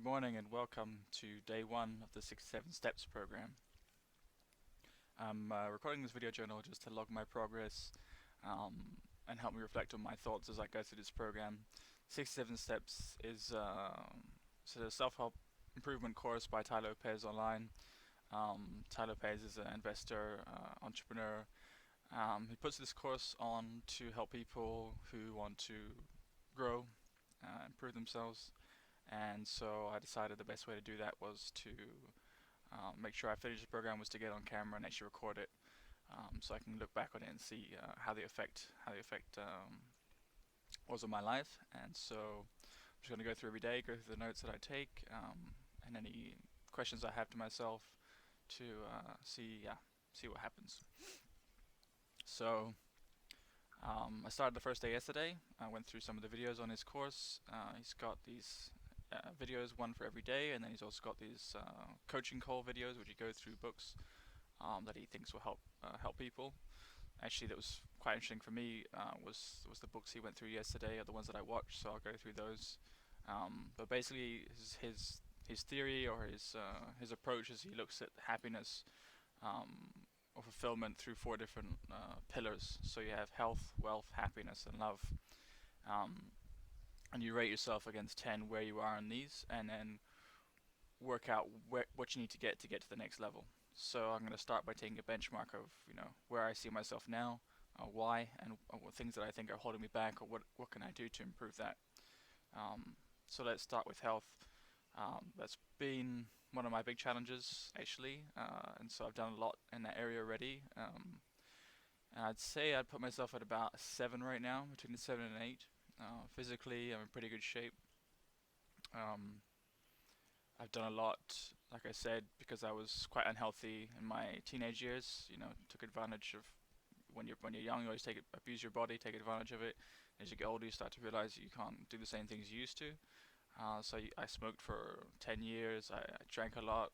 morning and welcome to day one of the 67 Steps program. I'm recording this video journal just to log my progress um, and help me reflect on my thoughts as I go through this program. 67 Steps is a self-help improvement course by Tai Lopez online. Tai Lopez is an investor, entrepreneur. He puts this course on to help people who want to grow, improve themselves. And so I decided the best way to do that was to make sure I finished the program was to get on camera and actually record it, so I can look back on it and see how the effect was on my life. And so I'm just going to go through every day, go through the notes that I take, and any questions I have to myself to see what happens. So I started the first day yesterday. I went through some of the videos on his course. He's got these videos, one for every day, and then he's also got these coaching call videos, which he goes through books that he thinks will help people. Actually, that was quite interesting for me. Was the books he went through yesterday are the ones that I watched, so I'll go through those. But basically, his theory or his approach is he looks at happiness or fulfillment through four different pillars. So you have health, wealth, happiness, and love. And you rate yourself against 10 where you are on these, and then work out what you need to get to the next level. So I'm going to start by taking a benchmark of where I see myself now, why, and what things that I think are holding me back, or what can I do to improve that. So let's start with health. That's been one of my big challenges actually, and so I've done a lot in that area already. And I'd say I'd put myself at about a 7 right now, between a 7 and 8. Physically, I'm in pretty good shape. Um, I've done a lot, like I said, because I was quite unhealthy in my teenage years. Took advantage of when you're young, you always abuse your body, take advantage of it. As you get older, you start to realize you can't do the same things you used to. So I smoked for 10 years. I drank a lot.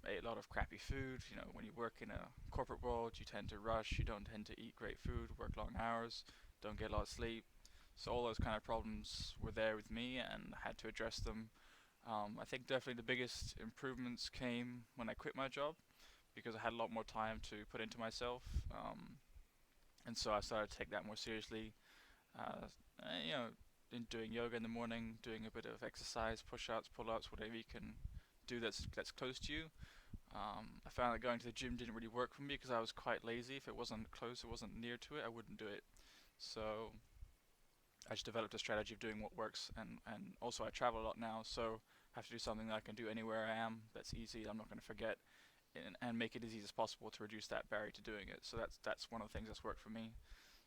Ate a lot of crappy food. When you work in a corporate world, you tend to rush. You don't tend to eat great food, work long hours, don't get a lot of sleep. So all those kind of problems were there with me, and I had to address them. I think definitely the biggest improvements came when I quit my job, because I had a lot more time to put into myself, and so I started to take that more seriously. Uh, in doing yoga in the morning, doing a bit of exercise, push-ups, pull-ups, whatever you can do that's close to you. I found that going to the gym didn't really work for me because I was quite lazy. If it wasn't close, it wasn't near to it, I wouldn't do it. So I just developed a strategy of doing what works, and also I travel a lot now, so I have to do something that I can do anywhere I am, that's easy, I'm not going to forget, and make it as easy as possible to reduce that barrier to doing it. So that's one of the things that's worked for me.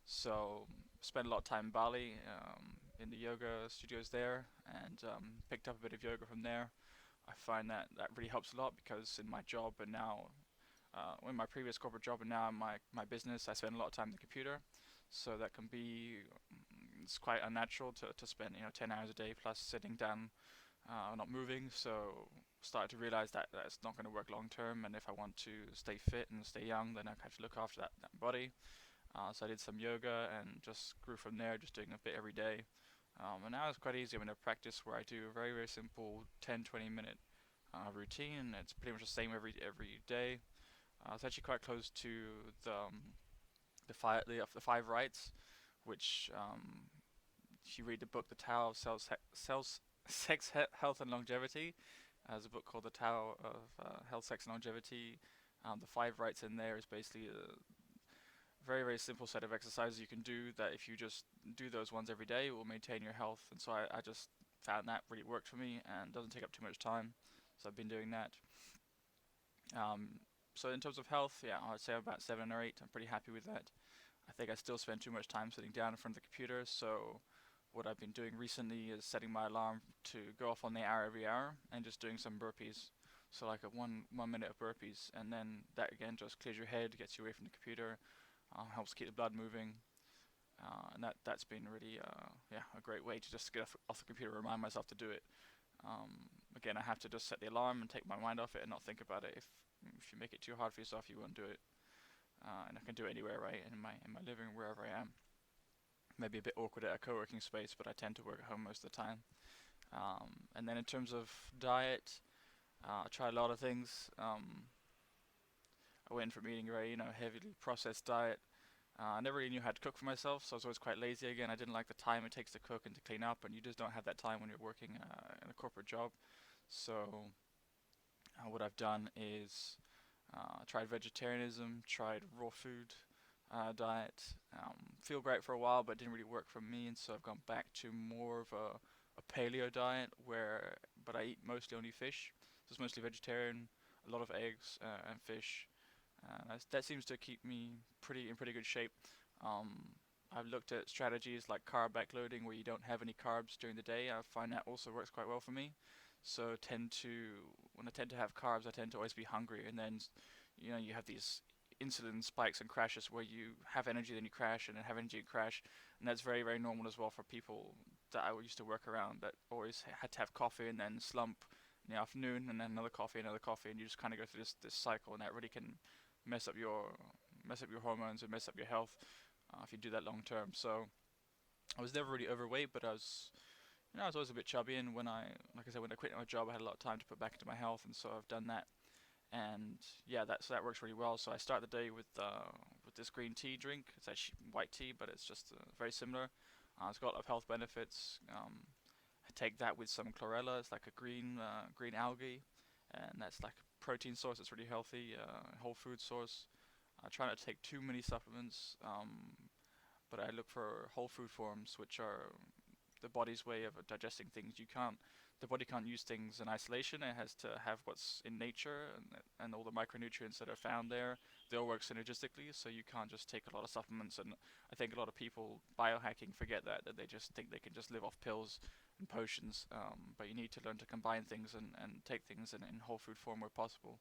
So spent a lot of time in Bali, in the yoga studios there, and picked up a bit of yoga from there. I find that really helps a lot, because in my job and now, in my previous corporate job and now in my business, I spend a lot of time on the computer. So that can be, it's quite unnatural to spend 10 hours a day plus sitting down, not moving. So started to realize that that's not going to work long term, and if I want to stay fit and stay young, then I have to look after that body. So I did some yoga and just grew from there, just doing a bit every day. And now it's quite easy. I'm in a practice where I do a very, very simple 10-20 minute routine. It's pretty much the same every day. It's actually quite close to the five rights, which if you read the book The Tao of Sex, Health and Longevity, there's a book called The Tao of Health, Sex and Longevity. The five rights in there is basically a very, very simple set of exercises you can do, that if you just do those ones every day, it will maintain your health. And so I just found that really worked for me and doesn't take up too much time. So I've been doing that. So in terms of health, yeah, I'd say about 7 or 8. I'm pretty happy with that. I think I still spend too much time sitting down in front of the computer, so what I've been doing recently is setting my alarm to go off on the hour every hour and just doing some burpees. So like a one minute of burpees, and then that again just clears your head, gets you away from the computer, helps keep the blood moving, and that's been really a great way to just get off the computer, remind myself to do it. Again, I have to just set the alarm and take my mind off it and not think about it. If you make it too hard for yourself, you won't do it. And I can do it anywhere, right? In my living room, wherever I am. Maybe a bit awkward at a co-working space, but I tend to work at home most of the time. And then in terms of diet, I tried a lot of things. I went from eating a very, heavily processed diet. I never really knew how to cook for myself, so I was always quite lazy. Again, I didn't like the time it takes to cook and to clean up, and you just don't have that time when you're working in a corporate job. So what I've done is tried vegetarianism, tried raw food diet. Feel great for a while, but it didn't really work for me, and so I've gone back to more of a paleo diet but I eat mostly only fish. So it's mostly vegetarian, a lot of eggs and fish. That seems to keep me in pretty good shape. Um, I've looked at strategies like carb backloading, where you don't have any carbs during the day. I find that also works quite well for me. So when I tend to have carbs, I tend to always be hungry, and then you have these insulin spikes and crashes where you have energy, then you crash, and then have energy and crash, and that's very very normal as well for people that I used to work around that always had to have coffee and then slump in the afternoon, and then another coffee, and you just kind of go through this cycle, and that really can mess up your mess up your hormones and mess up your health if you do that long term. So I was never really overweight, but I was always a bit chubby, and like I said, when I quit my job, I had a lot of time to put back into my health, and so I've done that. And yeah, that works really well. So I start the day with this green tea drink. It's actually white tea, but it's just very similar. It's got a lot of health benefits. I take that with some chlorella. It's like a green algae, and that's like a protein source. It's really healthy, whole food source. I try not to take too many supplements, but I look for whole food forms, which are the body's way of digesting things. The body can't use things in isolation. It has to have what's in nature, and all the micronutrients that are found there. They all work synergistically, so you can't just take a lot of supplements. And I think a lot of people biohacking forget that they just think they can just live off pills and potions. But you need to learn to combine things and take things in whole food form where possible.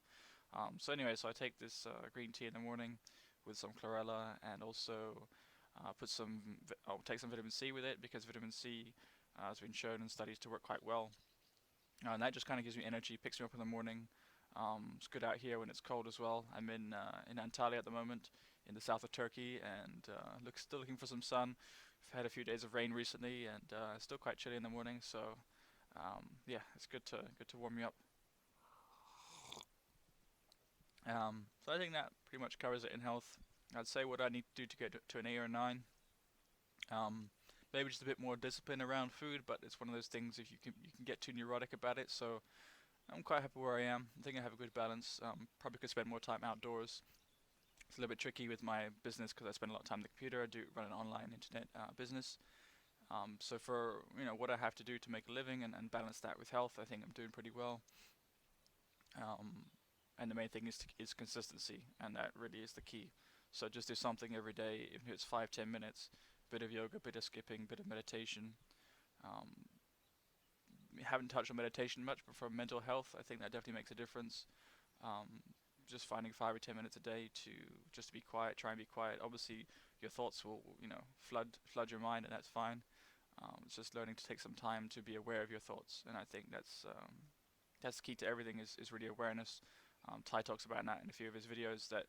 So anyway, so I take this green tea in the morning with some chlorella, and also I'll take some vitamin C with it, because vitamin C has been shown in studies to work quite well, and that just kind of gives me energy, picks me up in the morning. It's good out here when it's cold as well. I'm in Antalya at the moment, in the south of Turkey, and still looking for some sun. I've had a few days of rain recently, and it's still quite chilly in the morning. So yeah, it's good to warm me up. So I think that pretty much covers it in health. I'd say what I need to do to get to an 8 or 9. Um, Maybe just a bit more discipline around food, but it's one of those things if you can get too neurotic about it. So I'm quite happy where I am. I think I have a good balance. Probably could spend more time outdoors. It's a little bit tricky with my business because I spend a lot of time on the computer. I do run an online internet business. So for what I have to do to make a living and balance that with health, I think I'm doing pretty well. Um, and the main thing is consistency, and that really is the key. So just do something every day, even if it's 5-10 minutes. Bit of yoga, bit of skipping, bit of meditation. Um, we haven't touched on meditation much, but for mental health, I think that definitely makes a difference. Um, just finding 5 or 10 minutes a day to just to be quiet, try and be quiet. Obviously, your thoughts will, flood your mind, and that's fine. It's just learning to take some time to be aware of your thoughts, and I think that's key to everything is really awareness. Tai talks about that in a few of his videos, that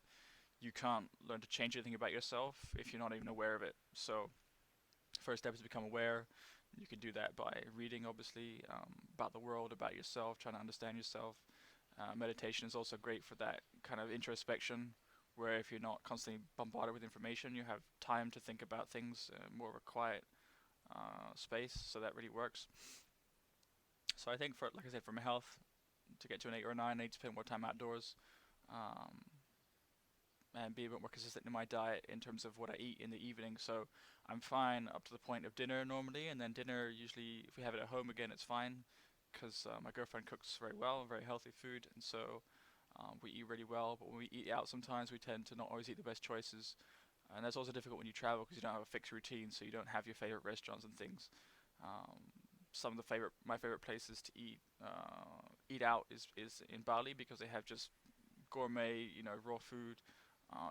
you can't learn to change anything about yourself if you're not even aware of it. So first step is to become aware. You can do that by reading, obviously, about the world, about yourself, trying to understand yourself. Meditation is also great for that kind of introspection, where if you're not constantly bombarded with information, you have time to think about things, more of a quiet space. So that really works. So I think like I said, for my health, to get to an 8 or 9, I need to spend more time outdoors. Um, and be a bit more consistent in my diet in terms of what I eat in the evening. So I'm fine up to the point of dinner normally, and then dinner usually, if we have it at home again, it's fine, because my girlfriend cooks very well, very healthy food, and so we eat really well. But when we eat out, sometimes we tend to not always eat the best choices, and that's also difficult when you travel because you don't have a fixed routine, so you don't have your favorite restaurants and things. Um, some of my favorite places to eat out is in Bali, because they have just gourmet, raw food.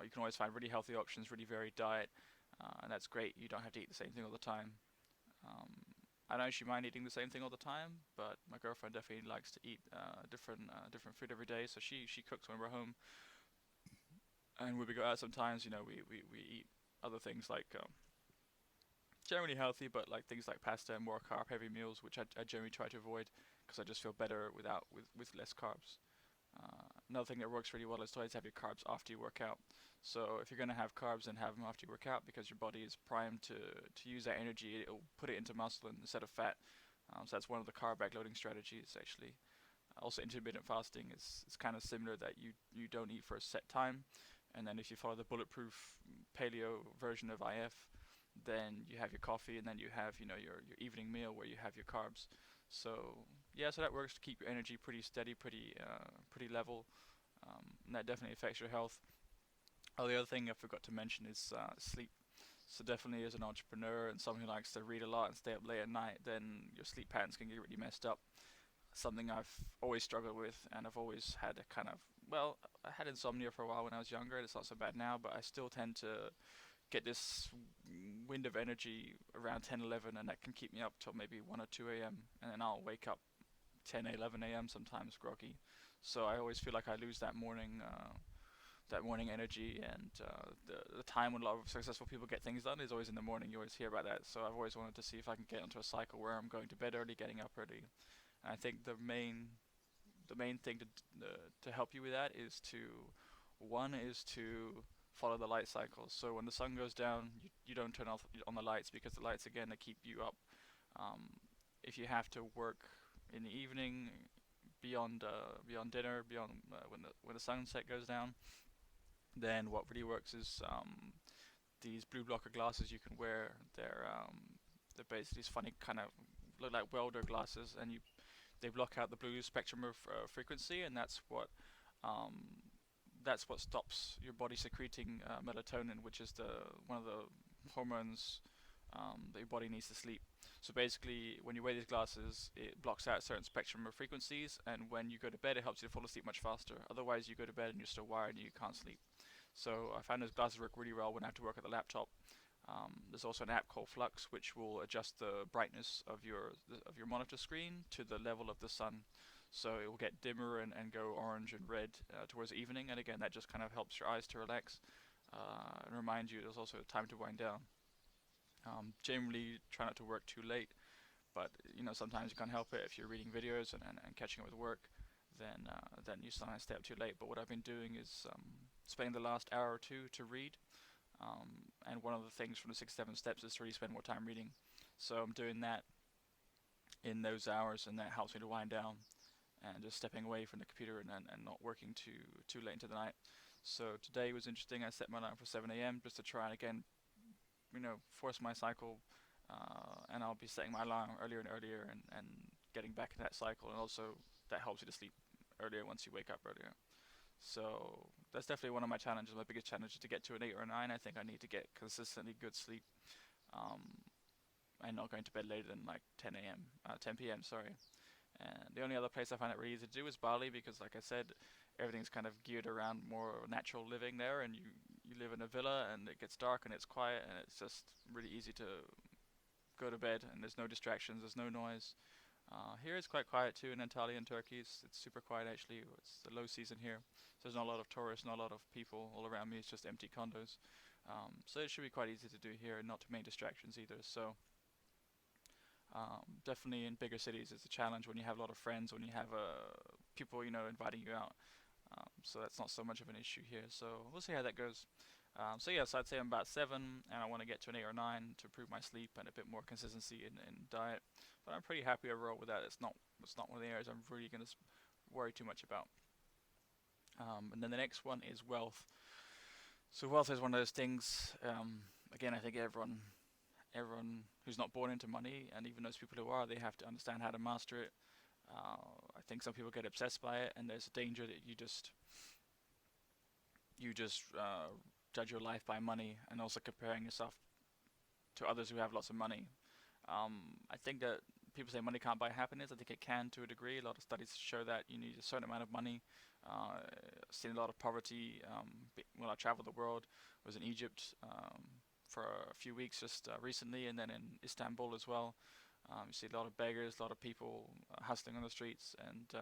You can always find really healthy options, really varied diet, and that's great. You don't have to eat the same thing all the time. Um, I don't actually mind eating the same thing all the time, but my girlfriend definitely likes to eat different food every day. So she cooks when we're home, and when we go out sometimes, we eat other things like generally healthy, but like things like pasta and more carb heavy meals, which I generally try to avoid because I just feel better with less carbs. Another thing that works really well is to always have your carbs after you work out. So if you're going to have carbs, then have them after you work out because your body is primed to use that energy. It'll put it into muscle instead of fat. So that's one of the carb backloading strategies actually. Also, intermittent fasting is kind of similar that you don't eat for a set time, and then if you follow the bulletproof paleo version of IF, then you have your coffee, and then you have your evening meal where you have your carbs. So yeah, so that works to keep your energy pretty steady, pretty level, and that definitely affects your health. Oh, the other thing I forgot to mention is sleep. So definitely as an entrepreneur and someone who likes to read a lot and stay up late at night, then your sleep patterns can get really messed up. Something I've always struggled with, and I've always had a kind of, well, I had insomnia for a while when I was younger. It's not so bad now, but I still tend to get this wind of energy around 10, 11, and that can keep me up till maybe 1 or 2 a.m. And then I'll wake up 10, 11 a.m. sometimes groggy. So I always feel like I lose that morning energy, and the time when a lot of successful people get things done is always in the morning. You always hear about that. So I've always wanted to see if I can get into a cycle where I'm going to bed early, getting up early. And I think the main thing to help you with that is to follow the light cycles. So when the sun goes down, you don't turn off on the lights because the lights again they keep you up. Um, if you have to work in the evening, beyond dinner, beyond when the sunset goes down, then what really works is these blue blocker glasses you can wear. They're basically these funny kind of look like welder glasses, and they block out the blue spectrum of frequency, and um, that's what stops your body secreting melatonin, which is the one of the hormones that your body needs to sleep. So basically, when you wear these glasses, it blocks out a certain spectrum of frequencies, and when you go to bed, it helps you to fall asleep much faster. Otherwise, you go to bed and you're still wired and you can't sleep. So I found those glasses work really well when I have to work at the laptop. There's also an app called Flux, which will adjust the brightness of your monitor screen to the level of the sun. So it will get dimmer and go orange and red towards the evening. And again, that just kind of helps your eyes to relax and remind you there's also time to wind down. Generally, try not to work too late, but sometimes you can't help it if you're reading videos and catching up with work. Then you sometimes stay up too late. But what I've been doing is spending the last hour or two to read. And one of the things from the 6 7 steps is to really spend more time reading. So I'm doing that in those hours, and that helps me to wind down and just stepping away from the computer and not working too late into the night. So today was interesting. I set my alarm for 7 a.m. just to try and again, force my cycle, and I'll be setting my alarm earlier and earlier and getting back in that cycle. And also that helps you to sleep earlier once you wake up earlier. So that's definitely one of my challenges. My biggest challenge is to get to an 8 or 9. I think I need to get consistently good sleep, um, and not going to bed later than like 10 a.m., 10 p.m. Sorry. And the only other place I find it really easy to do is Bali because, like I said, everything's kind of geared around more natural living there, and you live in a villa, and it gets dark and it's quiet, and it's just really easy to go to bed, and there's no distractions, there's no noise. Here it's quite quiet too in Antalya and Turkey. It's super quiet actually. It's the low season here, so there's not a lot of tourists, not a lot of people all around me. It's just empty condos. So it should be quite easy to do here, and not too many distractions either. So definitely in bigger cities, it's a challenge when you have a lot of friends, when you have people inviting you out. So that's not so much of an issue here. So we'll see how that goes. So yes, I'd say I'm about 7, and I want to get to an 8 or 9 to improve my sleep and a bit more consistency in diet. But I'm pretty happy overall with that. It's not one of the areas I'm really going to worry too much about. And then the next one is wealth. So wealth is one of those things. Again, I think everyone who's not born into money, and even those people who are, they have to understand how to master it. I think some people get obsessed by it, and there's a danger that you just judge your life by money, and also comparing yourself to others who have lots of money. I think that people say money can't buy happiness. I think it can to a degree. A lot of studies show that you need a certain amount of money. Seen a lot of poverty. When I traveled the world, I was in Egypt for a few weeks just recently, and then in Istanbul as well. You see a lot of beggars, a lot of people hustling on the streets, and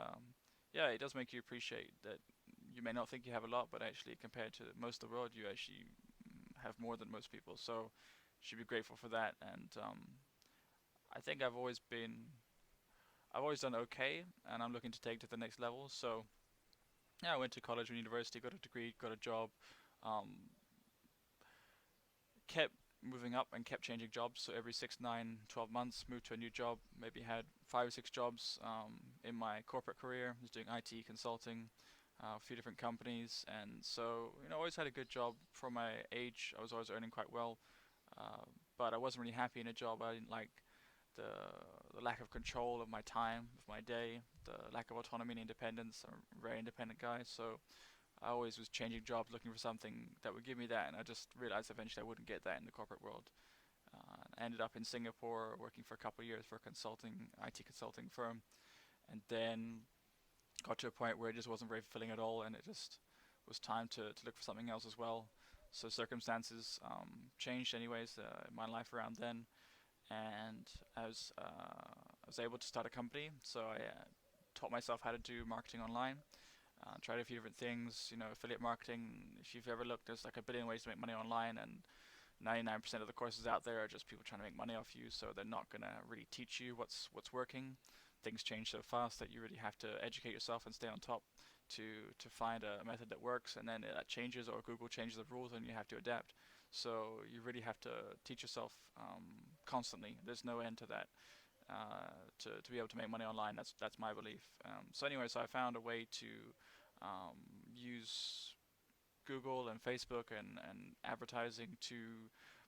yeah, it does make you appreciate that you may not think you have a lot, but actually compared to most of the world, you actually have more than most people. So should be grateful for that. And I think I've always done okay, and I'm looking to take to the next level. So yeah, I went to college and university, got a degree, got a job, um, kept moving up and kept changing jobs. So every 6, 9, 12 months, moved to a new job. Maybe had 5 or 6 jobs in my corporate career. I was doing IT consulting, a few different companies, and so always had a good job for my age. I was always earning quite well, uh, but I wasn't really happy in a job. I didn't like the the lack of control of my time, of my day, the lack of autonomy and independence. I'm a very independent guy, so I always was changing jobs, looking for something that would give me that, and I just realized eventually I wouldn't get that in the corporate world. I ended up in Singapore working for a couple of years for a consulting IT consulting firm, and then got to a point where it just wasn't very fulfilling at all, and it just was time to look for something else as well. So circumstances changed anyways in my life around then, and I was able to start a company. So I taught myself how to do marketing online. Tried a few different things, affiliate marketing. If you've ever looked, there's like a billion ways to make money online, and 99% of the courses out there are just people trying to make money off you. So they're not gonna really teach you what's working. Things change so fast that you really have to educate yourself and stay on top to find a method that works. And then that changes, or Google changes the rules, and you have to adapt. So you really have to teach yourself constantly. There's no end to that. To be able to make money online, that's my belief. So anyway, so I found a way to use Google and Facebook and advertising to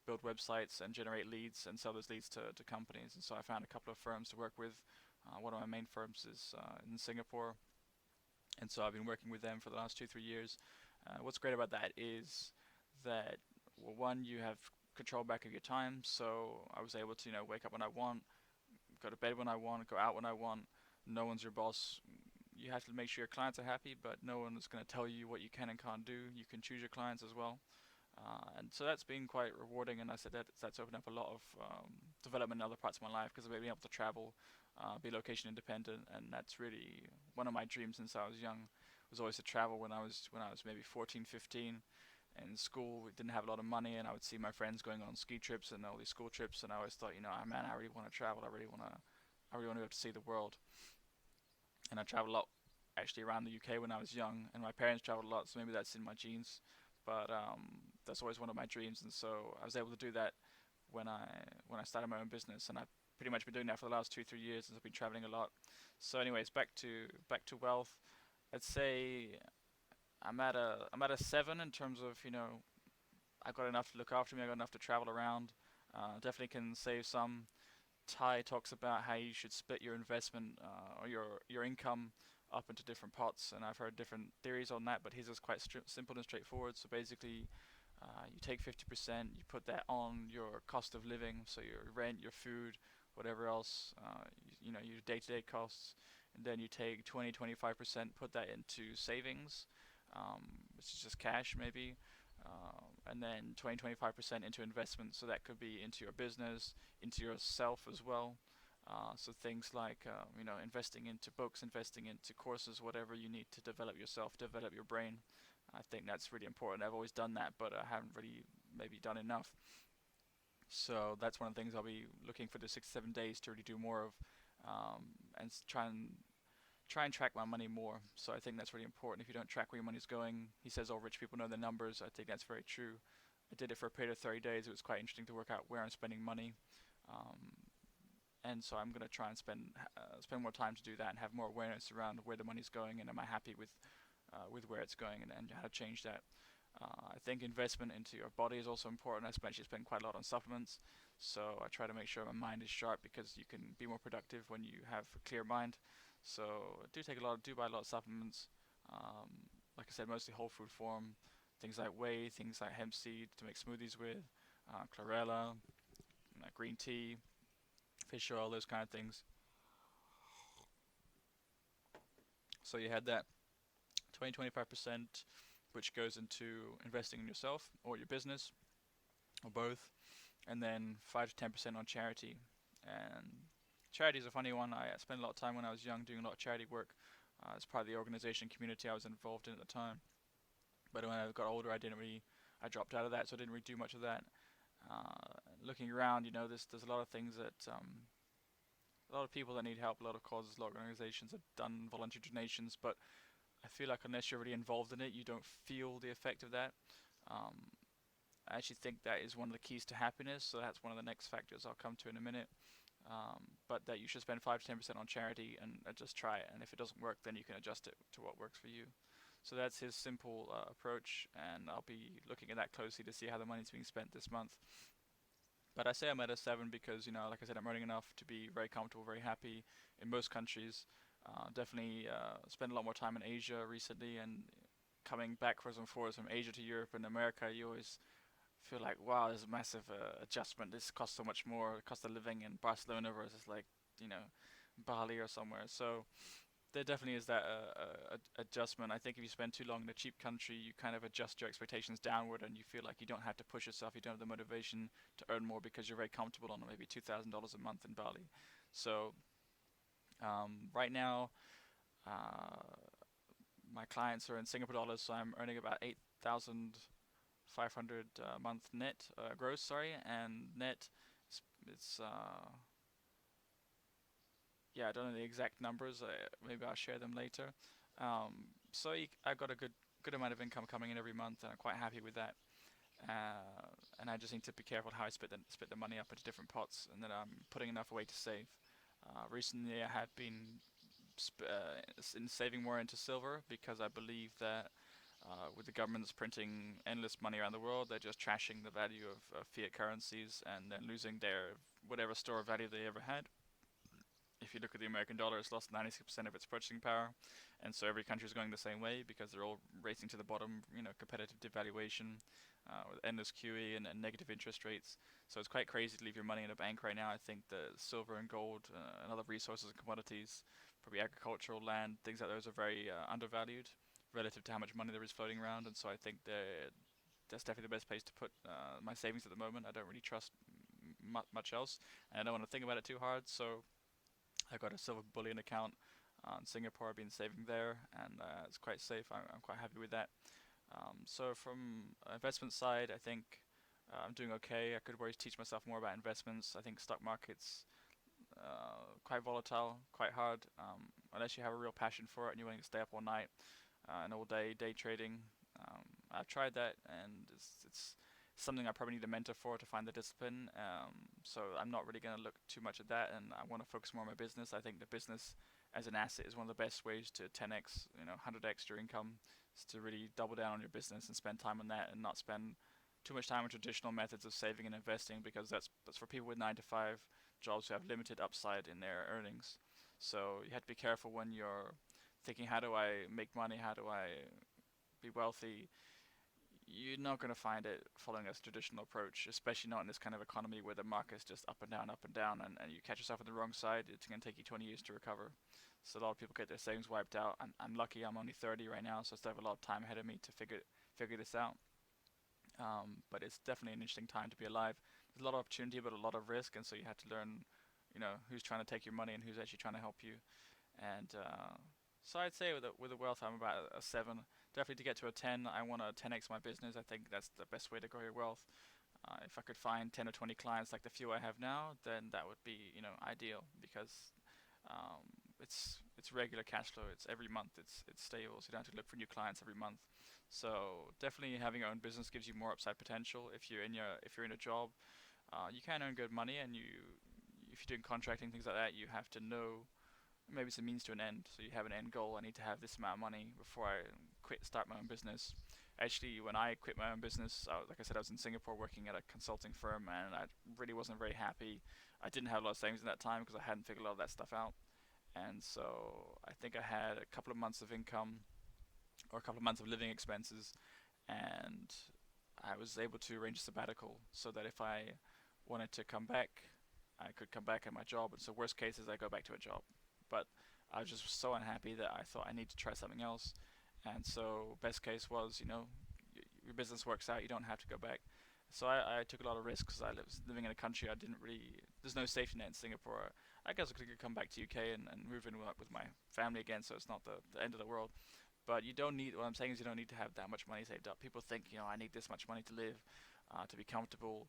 build websites and generate leads and sell those leads to companies. And so I found a couple of firms to work with. One of my main firms is in Singapore, and so I've been working with them for the last 2, 3 years. What's great about that is that, well, one, you have control back of your time. So I was able to wake up when I want, go to bed when I want, go out when I want. No one's your boss. You have to make sure your clients are happy, but no one is going to tell you what you can and can't do. You can choose your clients as well. And so that's been quite rewarding, and I said that's opened up a lot of development in other parts of my life, because I've been able to travel, be location independent, and that's really one of my dreams since I was young. Was always to travel when I was maybe 14, 15. In school, we didn't have a lot of money, and I would see my friends going on ski trips and all these school trips, and I always thought, "Ah, man, I really want to travel. I really want to go to see the world." And I traveled a lot, actually, around the UK when I was young, and my parents traveled a lot, so maybe that's in my genes. But that's always one of my dreams, and so I was able to do that when I when I started my own business, and I've pretty much been doing that for the last 2, 3 years, and I've been traveling a lot. So, anyways, back to wealth. I'd say I'm at a 7 in terms of I got enough to look after me. I got enough to travel around. Definitely can save some. Tai talks about how you should split your investment or your income up into different pots, and I've heard different theories on that, but his is quite simple and straightforward. So basically, you take 50%, you put that on your cost of living, so your rent, your food, whatever else, your day-to-day costs, and then you take 20, 25%, put that into savings, which is just cash maybe, and then 20, 25% into investment. So that could be into your business, into yourself as well. So things like investing into books, investing into courses, whatever you need to develop yourself, develop your brain. I think that's really important. I've always done that, but I haven't really maybe done enough. So that's one of the things I'll be looking for the 6, 7 days to really do more of, and try and track my money more. So I think that's really important. If you don't track where your money's going, he says all rich people know their numbers. I think that's very true. I did it for a period of 30 days. It was quite interesting to work out where I'm spending money. Um, and so I'm going to try and spend more time to do that and have more awareness around where the money's going, and am I happy with where it's going, and how to change that. I think investment into your body is also important. I actually spend quite a lot on supplements, so I try to make sure my mind is sharp, because you can be more productive when you have a clear mind. So I do buy a lot of supplements. Like I said, mostly whole food form, things like whey, things like hemp seed to make smoothies with, chlorella, green tea, fish oil, those kind of things. So you had that 20, 25%, which goes into investing in yourself or your business or both, and then 5 to 10% on charity. And charity is a funny one. I spent a lot of time when I was young doing a lot of charity work as part of the organization community I was involved in at the time. But when I got older, I dropped out of that, so I didn't really do much of that. looking around, there's a lot of things that a lot of people that need help, a lot of causes, a lot of organizations have done voluntary donations, but I feel like unless you're really involved in it, you don't feel the effect of that. Um, I actually think that is one of the keys to happiness, so that's one of the next factors I'll come to in a minute. But that you should spend 5 to 10% on charity and just try it, and if it doesn't work, then you can adjust it to what works for you. So that's his simple approach, and I'll be looking at that closely to see how the money's being spent this month. But I say I'm at a 7 because, like I said, I'm earning enough to be very comfortable, very happy in most countries. Definitely spent a lot more time in Asia recently, and coming backwards and forwards from Asia to Europe and America, you always feel like, wow, there's a massive adjustment. This costs so much more. The cost of living in Barcelona versus like, you know, Bali or somewhere. So there definitely is that adjustment. I think if you spend too long in a cheap country, you kind of adjust your expectations downward, and you feel like you don't have to push yourself. You don't have the motivation to earn more because you're very comfortable on maybe $2,000 a month in Bali. So right now, uh, my clients are in Singapore dollars, so I'm earning about 8,500 a month net, gross, sorry, and net. It's yeah, I don't know the exact numbers. Maybe I'll share them later. So I got a good amount of income coming in every month, and I'm quite happy with that. And I just need to be careful how I split the money up into different pots, and that I'm putting enough away to save. Recently, I have been saving more into silver because I believe that with the governments printing endless money around the world, they're just trashing the value of fiat currencies and then losing their whatever store of value they ever had. If you look at the American dollar, it's lost 96% of its purchasing power, and so every country is going the same way because they're all racing to the bottom. Competitive devaluation, with endless QE and negative interest rates. So it's quite crazy to leave your money in a bank right now. I think the silver and gold and other resources and commodities, probably agricultural land, things like those are very undervalued relative to how much money there is floating around, and so I think that's definitely the best place to put my savings at the moment. I don't really trust much else, and I don't want to think about it too hard. So I got a silver bullion account in Singapore. I've been saving there, and it's quite safe. I'm quite happy with that. So from investment side, I think I'm doing okay. I could always teach myself more about investments. I think stock market's quite volatile, quite hard, unless you have a real passion for it and you're willing to stay up all night and all day trading. I've tried that, and it's something I probably need a mentor for to find the discipline. So I'm not really going to look too much at that, and I want to focus more on my business. I think the business as an asset is one of the best ways to 10x, 100x your income, is to really double down on your business and spend time on that, and not spend too much time on traditional methods of saving and investing, because that's for people with 9 to 5 jobs who have limited upside in their earnings. So you have to be careful when you're thinking, how do I make money? How do I be wealthy? You're not going to find it following a traditional approach, especially not in this kind of economy where the market's just up and down, and you catch yourself on the wrong side, it's going to take you 20 years to recover. So a lot of people get their savings wiped out. I'm lucky I'm only 30 right now, so I still have a lot of time ahead of me to figure this out. But it's definitely an interesting time to be alive. There's a lot of opportunity, but a lot of risk, and so you have to learn, who's trying to take your money and who's actually trying to help you. And so I'd say with the wealth, I'm about a 7. Definitely to get to a 10, I want to 10x my business. I think that's the best way to grow your wealth. If I could find 10 or 20 clients like the few I have now, then that would be, ideal, because it's regular cash flow. It's every month. It's stable, so you don't have to look for new clients every month. So definitely having your own business gives you more upside potential. If you're in a job, you can earn good money, and if you're doing contracting, things like that, you have to know maybe it's a means to an end. So you have an end goal. I need to have this amount of money before I start my own business. Actually, when I quit my own business, like I said, I was in Singapore working at a consulting firm, and I really wasn't very happy. I didn't have a lot of savings in that time because I hadn't figured a lot of that stuff out. And so I think I had a couple of months of income, or a couple of months of living expenses, and I was able to arrange a sabbatical so that if I wanted to come back, I could come back at my job. And so worst case is I go back to a job. But I was just so unhappy that I thought I need to try something else. And so best case was, your business works out, you don't have to go back. So I took a lot of risks. I was living in a country I didn't really. There's no safety net in Singapore. I guess I could come back to UK and move in with my family again, so it's not the end of the world. But you don't need. What I'm saying is you don't need to have that much money saved up. People think, I need this much money to live, to be comfortable.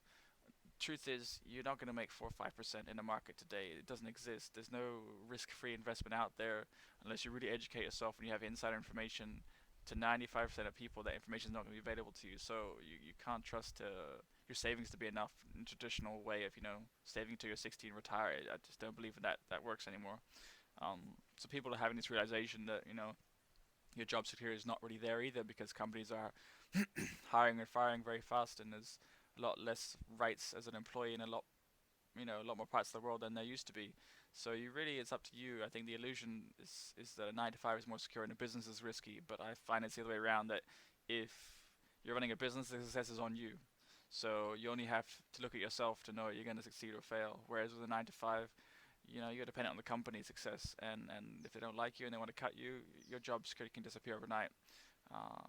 truth is, you're not going to make 4 or 5% in the market today. It doesn't exist. There's no risk-free investment out there unless you really educate yourself and you have insider information. To 95% of people, that information is not going to be available to you. So you can't trust your savings to be enough in traditional way of saving till you're 16, retire. I just don't believe that that works anymore. So people are having this realization that your job security is not really there either because companies are hiring and firing very fast, and there's a lot less rights as an employee in a lot more parts of the world than there used to be. So you really, it's up to you. I think the illusion is that a 9 to 5 is more secure and a business is risky, but I find it's the other way around, that if you're running a business, the success is on you. So you only have to look at yourself to know you're going to succeed or fail. Whereas with a 9 to 5, you're dependent on the company's success, and if they don't like you and they want to cut you, your job security can disappear overnight. Uh,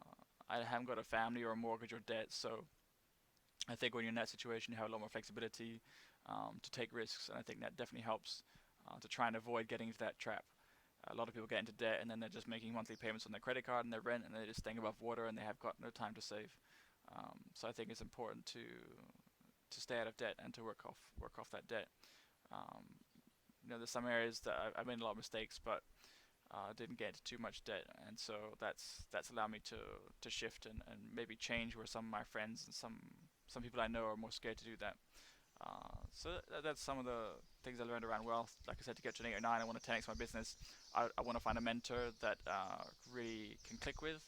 I haven't got a family or a mortgage or debt, so I think when you're in that situation, you have a lot more flexibility to take risks, and I think that definitely helps to try and avoid getting into that trap. A lot of people get into debt, and then they're just making monthly payments on their credit card and their rent, and they're just staying above water, and they have got no time to save. So I think it's important to stay out of debt and to work off that debt. Um, there's some areas that I made a lot of mistakes, but didn't get into too much debt, and so that's allowed me to shift and maybe change where some of my friends and some people I know are more scared to do that. So that's some of the things I learned around wealth. Like I said, to get to an 8 or 9, I want to 10x my business. I want to find a mentor that really can click with,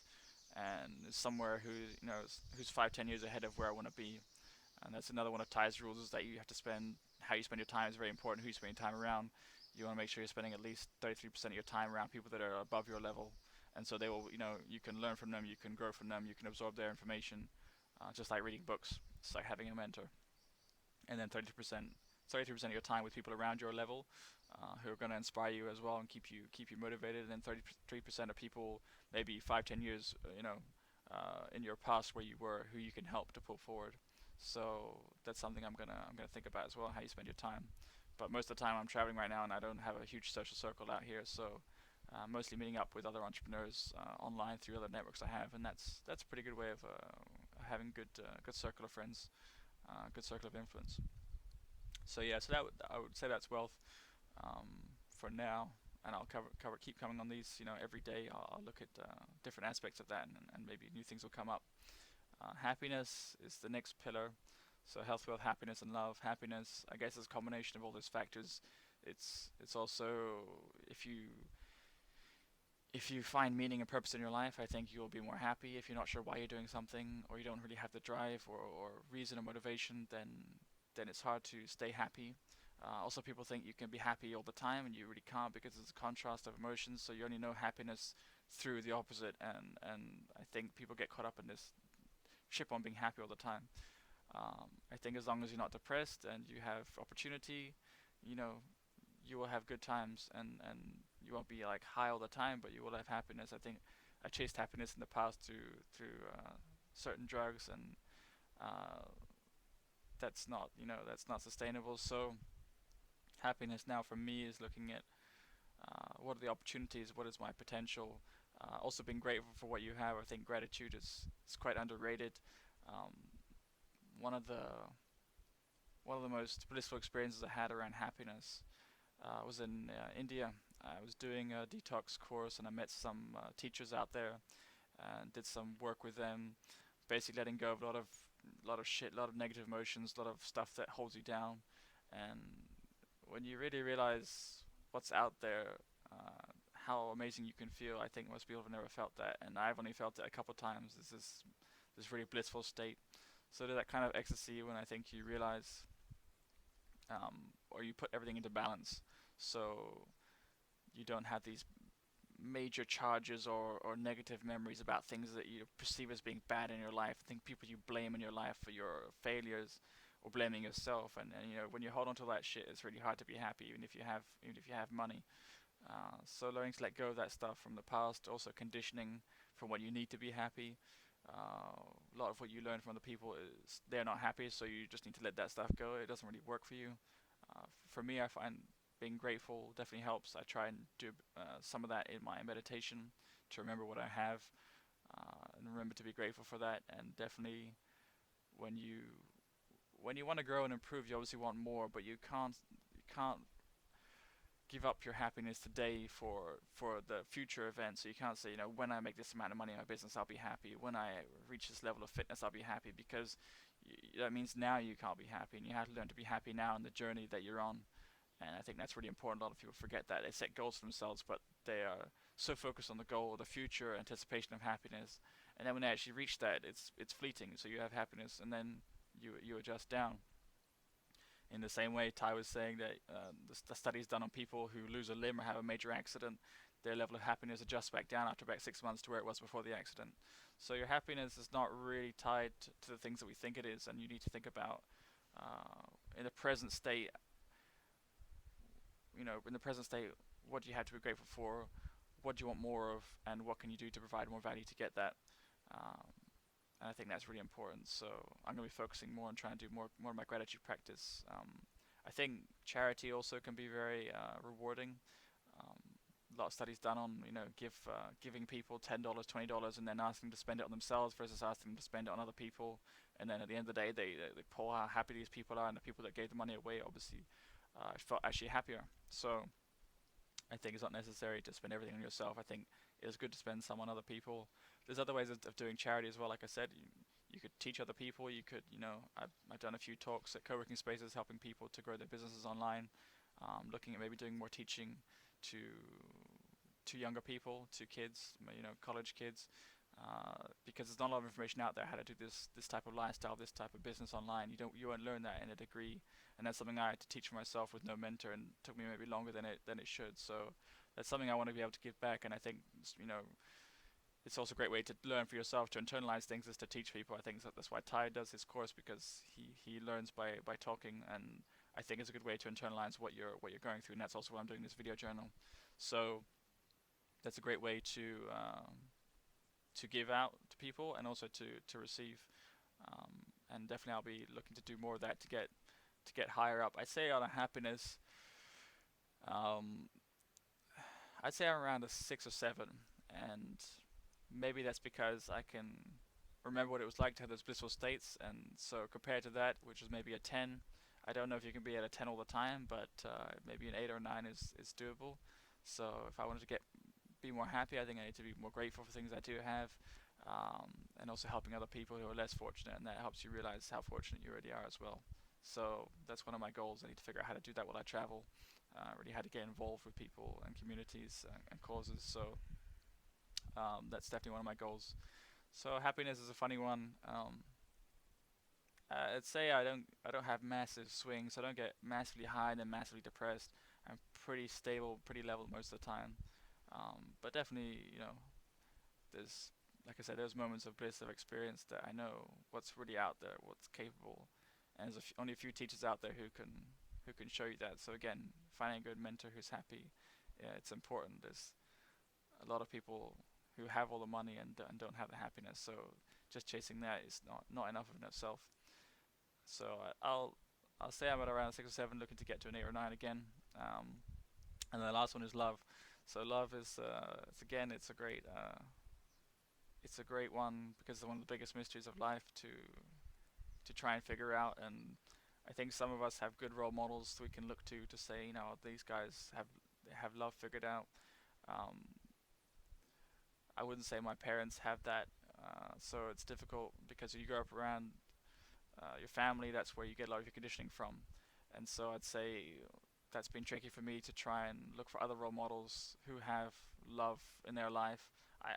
and is somewhere who's 5, 10 years ahead of where I want to be. And that's another one of Ty's rules, is that you have to spend, how you spend your time is very important. Who you spend your time around. You want to make sure you're spending at least 33% of your time around people that are above your level, and so they will, you can learn from them, you can grow from them, you can absorb their information, just like reading books. It's like having a mentor. And then 33% of your time with people around your level, who are going to inspire you as well and keep you motivated. And then 33% of people, maybe 5, 10 years, in your past where you were, who you can help to pull forward. So that's something I'm gonna think about as well, how you spend your time. But most of the time I'm traveling right now, and I don't have a huge social circle out here, so mostly meeting up with other entrepreneurs online through other networks I have, and that's a pretty good way of having good circle of friends, good circle of influence. So yeah, so I would say that's wealth for now, and I'll keep coming on these. Every day I'll look at different aspects of that, and maybe new things will come up. Happiness is the next pillar. So health, wealth, happiness, and love. Happiness, I guess, is a combination of all those factors. It's also, if you find meaning and purpose in your life, I think you'll be more happy. If you're not sure why you're doing something, or you don't really have the drive or reason or motivation, then it's hard to stay happy. Also, people think you can be happy all the time, and you really can't, because it's a contrast of emotions. So you only know happiness through the opposite, and I think people get caught up in this ship on being happy all the time. I think as long as you're not depressed and you have opportunity, you know, you will have good times, and you won't be like high all the time, but you will have happiness. I think I chased happiness in the past through certain drugs, and uh, that's not sustainable. So happiness now for me is looking at what are the opportunities, what is my potential. Also being grateful for what you have. I think gratitude is quite underrated. Um, one of the one of the most blissful experiences I had around happiness was in India. I was doing a detox course, and I met some teachers out there and did some work with them, basically letting go of a lot of shit, a lot of negative emotions, a lot of stuff that holds you down. And when you really realize what's out there, how amazing you can feel, I think most people have never felt that, and I've only felt it a couple of times. This really blissful state. So there's that kind of ecstasy when I think you realize, or you put everything into balance. So you don't have these major charges or negative memories about things that you perceive as being bad in your life. I think people you blame in your life for your failures, or blaming yourself, and when you hold on to that shit, it's really hard to be happy, even if you have money. So learning to let go of that stuff from the past, also conditioning from what you need to be happy. A lot of what you learn from other people is they're not happy, so you just need to let that stuff go. It doesn't really work for you. For me, I find being grateful definitely helps. I try and do some of that in my meditation to remember what I have, and remember to be grateful for that. And definitely when you when you want to grow and improve, you obviously want more, but you can't give up your happiness today for the future event. So you can't say, when I make this amount of money in my business, I'll be happy. When I reach this level of fitness, I'll be happy, because that means now you can't be happy, and you have to learn to be happy now in the journey that you're on. And I think that's really important. A lot of people forget that. They set goals for themselves, but they are so focused on the goal, the future anticipation of happiness, and then when they actually reach that, it's fleeting. So you have happiness, and then you adjust down. In the same way, Tai was saying that the studies done on people who lose a limb or have a major accident, their level of happiness adjusts back down after about 6 months to where it was before the accident. So your happiness is not really tied to the things that we think it is, and you need to think about in the present state. In the present state, what do you have to be grateful for? What do you want more of, and what can you do to provide more value to get that? Um, and I think that's really important. So I'm going to be focusing more on trying to do more of my gratitude practice. I think charity also can be very rewarding. Um, a lot of studies done on giving people $10, $20, and then asking them to spend it on themselves versus asking them to spend it on other people. And then at the end of the day, they pull how happy these people are, and the people that gave the money away obviously felt actually happier. So I think it's not necessary to spend everything on yourself. I think it's good to spend some on other people. There's other ways of doing charity as well. Like I said, you could teach other people. You could, I've done a few talks at co-working spaces helping people to grow their businesses online. Looking at maybe doing more teaching to younger people, to kids, college kids, because there's not a lot of information out there how to do this type of lifestyle, this type of business online. You won't learn that in a degree, and that's something I had to teach for myself with no mentor, and it took me maybe longer than it should. So that's something I want to be able to give back, and I think it's also a great way to learn for yourself, to internalize things, is to teach people. I think that's why Ty does his course, because he learns by talking, and I think it's a good way to internalize what you're going through, and that's also why I'm doing this video journal. So that's a great way to give out to people, and also to receive. And definitely I'll be looking to do more of that to get higher up. I'd say on a happiness, um, I'd say I'm around a 6 or 7, and maybe that's because I can remember what it was like to have those blissful states, and so compared to that, which is maybe a 10, I don't know if you can be at a 10 all the time, but maybe an 8 or a 9 is doable. So if I wanted to be more happy, I think I need to be more grateful for things I do have, and also helping other people who are less fortunate, and that helps you realize how fortunate you already are as well. So that's one of my goals. I need to figure out how to do that while I travel. Really how to get involved with people and communities and causes. So that's definitely one of my goals. So happiness is a funny one. I'd say I don't have massive swings. I don't get massively high and then massively depressed. I'm pretty stable, pretty level most of the time. But definitely, there's, like I said, there's moments of bliss I've experienced that I know what's really out there, what's capable, and there's only a few teachers out there who can show you that. So again, finding a good mentor who's happy, yeah, it's important. There's a lot of people who have all the money and don't have the happiness. So just chasing that is not enough of in itself. So I'll say I'm at around 6 or 7, looking to get to an 8 or 9 again. Um, and the last one is love. So love is it's a great one, because it's one of the biggest mysteries of life to try and figure out. And I think some of us have good role models we can look to say, these guys have love figured out. Um, I wouldn't say my parents have that, so it's difficult because you grow up around your family. That's where you get a lot of your conditioning from, and so I'd say that's been tricky for me to try and look for other role models who have love in their life.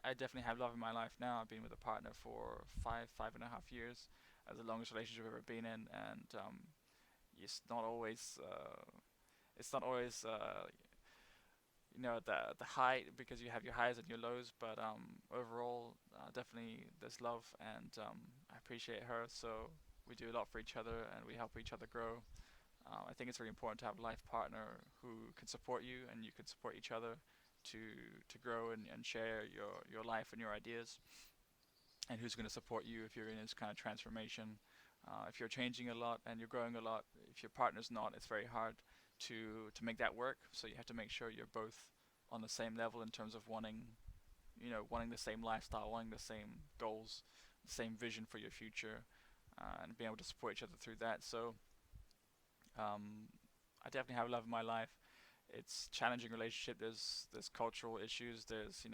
I definitely have love in my life now. I've been with a partner for 5.5 years, the longest relationship I've ever been in, and it's not always the high, because you have your highs and your lows, but overall, definitely there's love, and I appreciate her. So we do a lot for each other, and we help each other grow. I think it's really important to have a life partner who can support you, and you can support each other to grow and share your life and your ideas, and who's going to support you if you're in this kind of transformation. If you're changing a lot and you're growing a lot, if your partner's not, it's very hard to make that work. So you have to make sure you're both on the same level in terms of wanting the same lifestyle, wanting the same goals, the same vision for your future. and being able to support each other through that. So I definitely have love in my life. It's challenging relationship. There's cultural issues. There's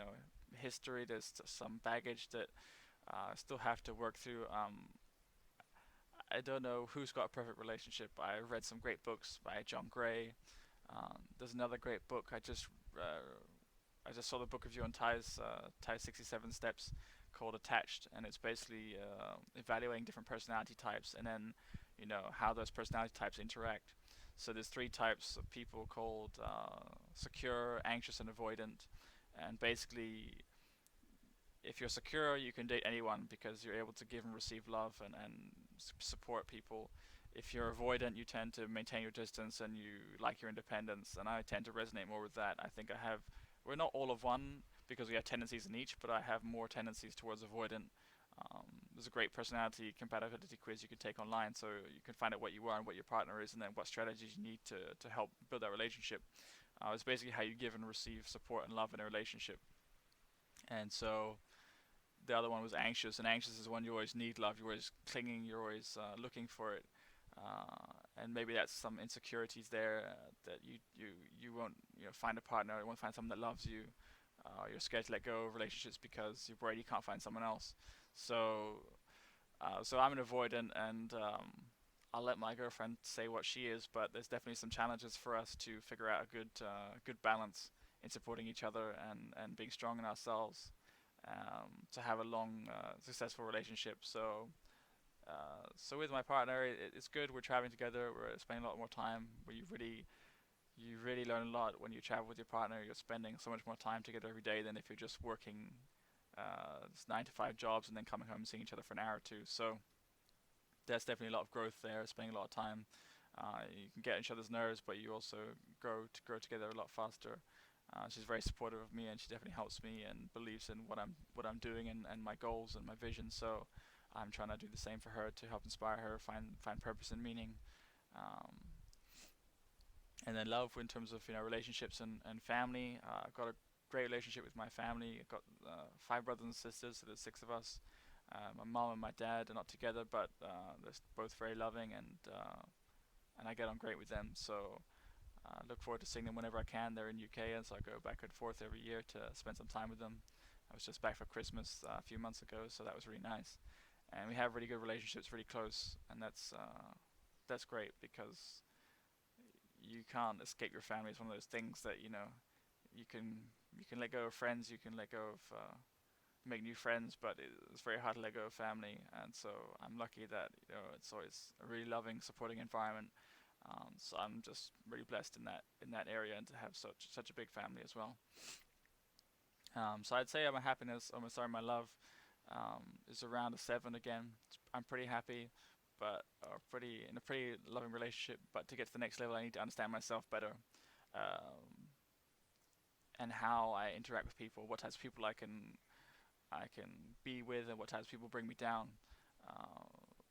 history. There's some baggage that I still have to work through. I don't know who's got a perfect relationship. I read some great books by John Gray. There's another great book I just saw the book review on Tai's 67 Steps called Attached, and it's basically evaluating different personality types and then how those personality types interact. So there's three types of people called secure, anxious, and avoidant. And basically, if you're secure, you can date anyone because you're able to give and receive love and support people. If you're avoidant, you tend to maintain your distance and you like your independence. And I tend to resonate more with that. I think we're not all of one because we have tendencies in each, but I have more tendencies towards avoidant. There's a great personality compatibility quiz you can take online, so you can find out what you are and what your partner is, and then what strategies you need to help build that relationship. It's basically how you give and receive support and love in a relationship. And so the other one was anxious, and anxious is one you always need love, you're always clinging, you're always looking for it, and maybe that's some insecurities there that you won't find a partner, you won't find someone that loves you. You're scared to let go of relationships because you're worried you can't find someone else. So I'm an avoidant, and I'll let my girlfriend say what she is, but there's definitely some challenges for us to figure out a good balance in supporting each other and being strong in ourselves to have a long, successful relationship. So with my partner, it's good. We're traveling together. We're spending a lot more time. You really learn a lot when you travel with your partner. You're spending so much more time together every day than if you're just working 9 to 5 jobs and then coming home and seeing each other for an hour or two. So there's definitely a lot of growth there. Spending a lot of time. You can get each other's nerves, but you also grow together a lot faster. She's very supportive of me, and she definitely helps me and believes in what I'm doing and my goals and my vision. So I'm trying to do the same for her to help inspire her, find purpose and meaning. Um, and then love in terms of relationships and family. I've got a great relationship with my family. I've got 5 brothers and sisters, so there's 6 of us. My mom and my dad are not together, but they're both very loving, and I get on great with them. So I look forward to seeing them whenever I can. They're in UK, and so I go back and forth every year to spend some time with them. I was just back for Christmas a few months ago, so that was really nice. And we have really good relationships, really close, and that's great because you can't escape your family. It's one of those things that you can let go of friends, you can let go of make new friends, but it's very hard to let go of family. And so I'm lucky that it's always a really loving, supporting environment. So I'm just really blessed in that area and to have such a big family as well. So I'd say my happiness, oh, sorry, my love is around a 7 again. I'm pretty happy, but pretty in a pretty loving relationship. But to get to the next level, I need to understand myself better, um, and how I interact with people, what types of people I can be with, and what types of people bring me down, uh,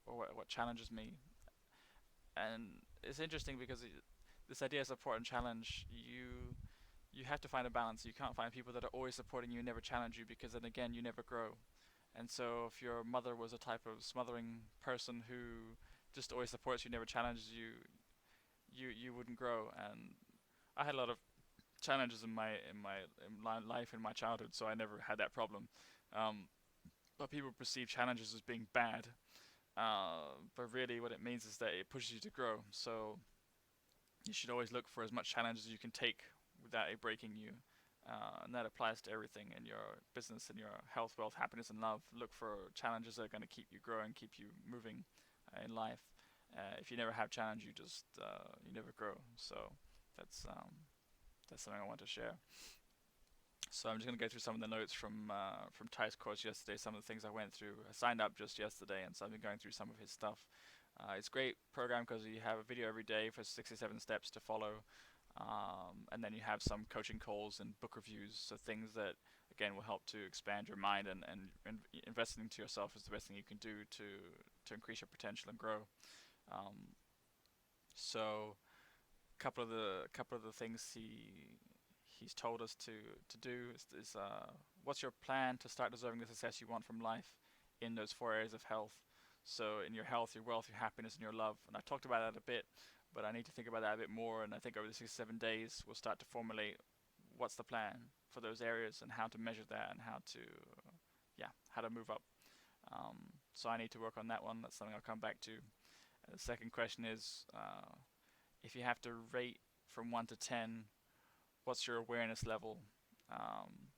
or what challenges me. And it's interesting because this idea of support and challenge, you have to find a balance. You can't find people that are always supporting you and never challenge you because then again you never grow. And so if your mother was a type of smothering person who just always supports you, never challenges you, you wouldn't grow. And I had a lot of challenges in my life in my childhood, so I never had that problem. Um, but people perceive challenges as being bad, but really what it means is that it pushes you to grow. So you should always look for as much challenge as you can take without it breaking you. And that applies to everything in your business, in your health, wealth, happiness, and love. Look for challenges that are going to keep you growing, keep you moving in life. If you never have challenge, you never grow. So that's um, that's something I want to share. So I'm just going to go through some of the notes from Ty's course yesterday, some of the things I went through. I signed up just yesterday, and so I've been going through some of his stuff. It's a great program because you have a video every day for 67 steps to follow, and then you have some coaching calls and book reviews, so things that again will help to expand your mind and investing into yourself is the best thing you can do to increase your potential and grow. Um, so couple of the things he's told us to do is what's your plan to start deserving the success you want from life in those 4 areas of health. So in your health, your wealth, your happiness, and your love. And I talked about that a bit, but I need to think about that a bit more. And I think over the 6 7 days, we'll start to formulate what's the plan for those areas and how to measure that and how to, yeah, how to move up. So I need to work on that one. That's something I'll come back to. The second question is, if you have to rate from 1 to 10, what's your awareness level? Um,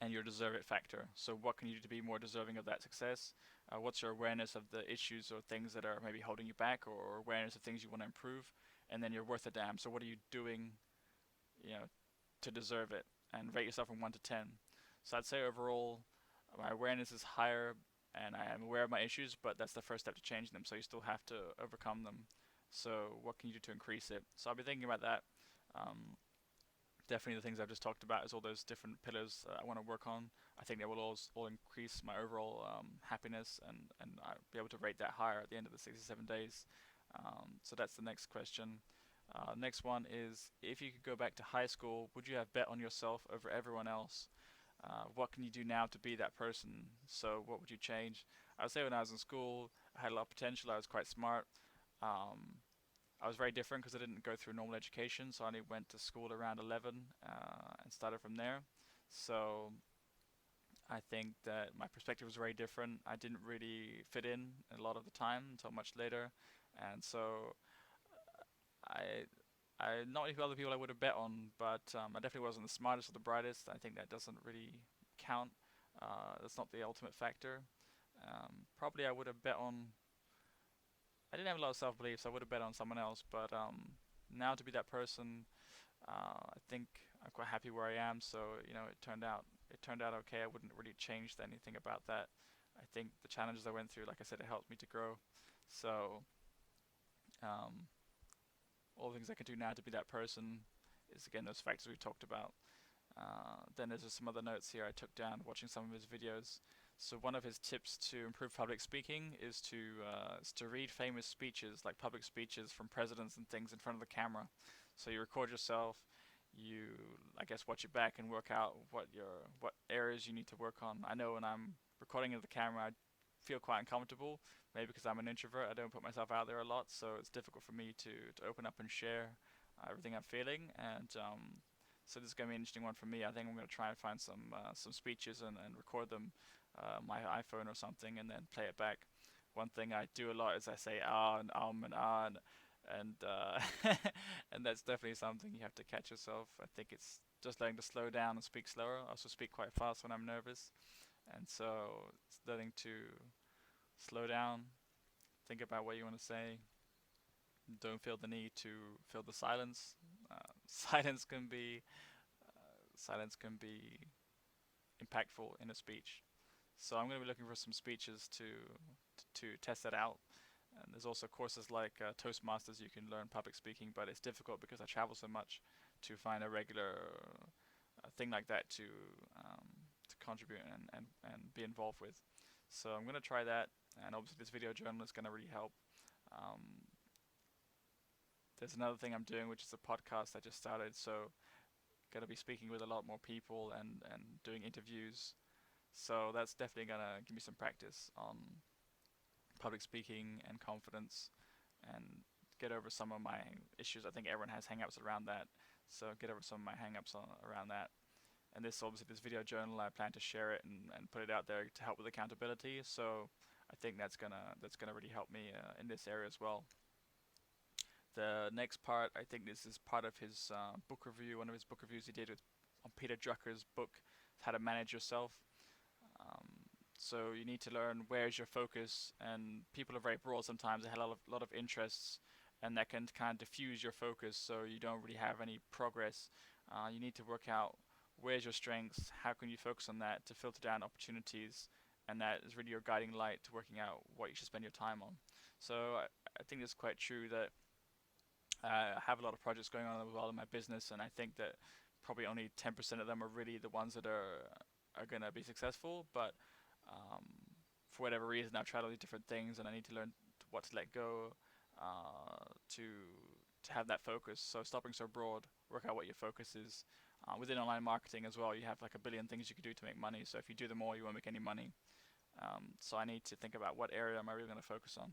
and your deserve it factor. So what can you do to be more deserving of that success? What's your awareness of the issues or things that are maybe holding you back, or awareness of things you want to improve? And then you're worth a damn. So what are you doing, you know, to deserve it? And rate yourself from 1 to 10. So I'd say overall, my awareness is higher, and I am aware of my issues, but that's the first step to change them. So you still have to overcome them. So what can you do to increase it? So I'll be thinking about that. Um, Definitely the things I've just talked about is all those different pillars I want to work on. I think they will all increase my overall happiness, and I'll be able to rate that higher at the end of the 67 days. So that's the next question. Next one is, if you could go back to high school, would you have bet on yourself over everyone else? What can you do now to be that person? So what would you change? I would say when I was in school, I had a lot of potential. I was quite smart. Um, I was very different because I didn't go through normal education, so I only went to school around 11 and started from there. So I think that my perspective was very different. I didn't really fit in a lot of the time until much later, and so I, not many other people I would have bet on, but I definitely wasn't the smartest or the brightest. I think that doesn't really count. That's not the ultimate factor. Probably I would have bet on. I didn't have a lot of self belief, so I would have bet on someone else. But now to be that person, I think I'm quite happy where I am. So it turned out okay. I wouldn't really change anything about that. I think the challenges I went through, like I said, it helped me to grow. So um, all the things I can do now to be that person is again those factors we talked about. Then there's just some other notes here I took down watching some of his videos. So one of his tips to improve public speaking is to read famous speeches, like public speeches from presidents and things in front of the camera. So you record yourself, you I guess watch it back and work out what areas you need to work on. I know when I'm recording in the camera, I feel quite uncomfortable, maybe because I'm an introvert. I don't put myself out there a lot, so it's difficult for me to open up and share everything I'm feeling. And so this is going to be an interesting one for me. I think I'm going to try and find some speeches and record them my iPhone or something, and then play it back. One thing I do a lot is I say and and and that's definitely something you have to catch yourself. I think it's just learning to slow down and speak slower. I also speak quite fast when I'm nervous, and so it's learning to slow down, think about what you want to say. Don't feel the need to fill the silence. Silence can be silence can be impactful in a speech. So I'm going to be looking for some speeches to test that out. And there's also courses like Toastmasters. You can learn public speaking, but it's difficult because I travel so much to find a regular thing like that to contribute and be involved with. So I'm going to try that, and obviously this video journal is going to really help. Um, there's another thing I'm doing, which is a podcast I just started. So going to be speaking with a lot more people and doing interviews. So that's definitely going to give me some practice on public speaking and confidence, and get over some of my issues. I think everyone has hang-ups around that. So get over some of my hang-ups around that. And this obviously this video journal, I plan to share it and put it out there to help with accountability. So I think that's gonna really help me in this area as well. The next part, I think this is part of his book review, one of his book reviews he did on Peter Drucker's book, How to Manage Yourself. Um, so you need to learn where's your focus, and people are very broad sometimes. They have a lot of interests, and that can kind of diffuse your focus, so you don't really have any progress. You need to work out where's your strengths, how can you focus on that to filter down opportunities, and that is really your guiding light to working out what you should spend your time on. So I think it's quite true that I have a lot of projects going on as well in my business, and I think that probably only 10% of them are really the ones that are gonna be successful. But um, for whatever reason, I've tried all these different things, and I need to learn what to let go to have that focus. So stopping so broad, work out what your focus is. Within online marketing as well, you have like a billion things you can do to make money. So if you do them all, you won't make any money. So I need to think about what area am I really going to focus on.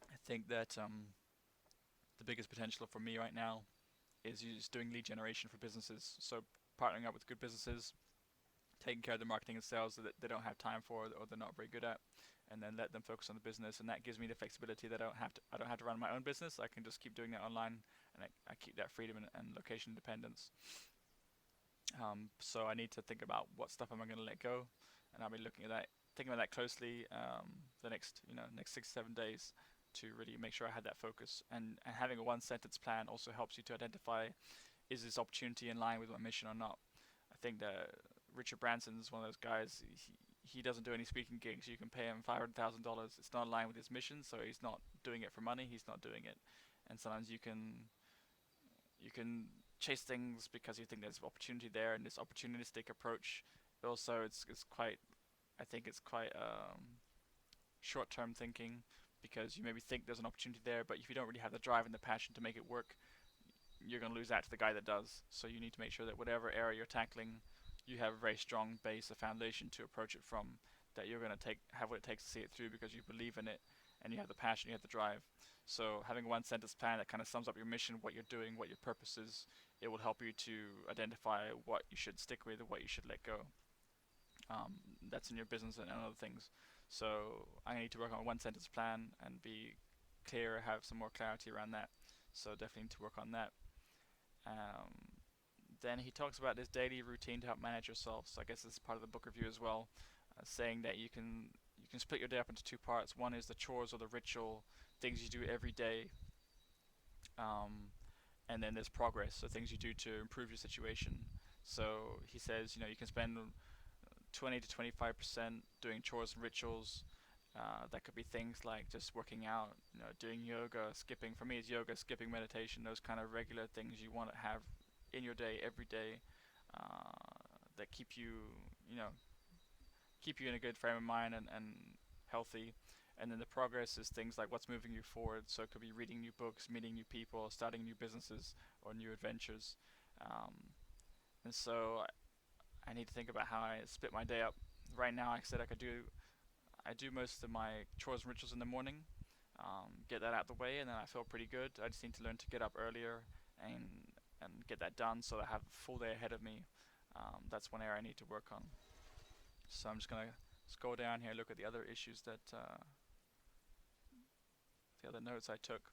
I think that the biggest potential for me right now is just doing lead generation for businesses. So partnering up with good businesses, taking care of the marketing and sales that they don't have time for or they're not very good at, and then let them focus on the business. And that gives me the flexibility that I don't have to run my own business. I can just keep doing that online, and I keep that freedom and location independence. So I need to think about what stuff am I going to let go, and I'll be looking at that, thinking about that closely the next next 6 7 days to really make sure I had that focus. And having a one sentence plan also helps you to identify, is this opportunity in line with my mission or not. I think that Richard Branson is one of those guys. He doesn't do any speaking gigs. You can pay him $500,000. It's not in line with his mission, so he's not doing it for money. He's not doing it. And sometimes you can chase things because you think there's opportunity there, and this opportunistic approach. Also, it's quite. I think it's quite short-term thinking, because you maybe think there's an opportunity there, but if you don't really have the drive and the passion to make it work, you're going to lose out to the guy that does. So you need to make sure that whatever area you're tackling, you have a very strong base, a foundation to approach it from. That you're going to have what it takes to see it through because you believe in it, and you have the passion, you have the drive. So having a one sentence plan that kind of sums up your mission, what you're doing, what your purpose is, it will help you to identify what you should stick with and what you should let go. That's in your business and other things. So I need to work on a one sentence plan and be clear, have some more clarity around that. So definitely need to work on that. Um, then he talks about this daily routine to help manage yourself. So I guess this is part of the book review as well, saying that you can split your day up into two parts. One is the chores or the ritual things you do every day, um, and then there's progress, so things you do to improve your situation. So he says, you can spend 20 to 25% doing chores and rituals. That could be things like just working out, doing yoga, skipping. For me, it's yoga, skipping, meditation. Those kind of regular things you want to have in your day every day, that you know, keep you in a good frame of mind and healthy. And then the progress is things like what's moving you forward. So it could be reading new books, meeting new people, starting new businesses or new adventures. Um, and so I need to think about how I split my day up. Right now, like I said, I do most of my chores and rituals in the morning. Get that out the way, and then I feel pretty good. I just need to learn to get up earlier and get that done so that I have a full day ahead of me. That's one area I need to work on. So I'm just gonna scroll down here, look at the other issues that the other notes I took.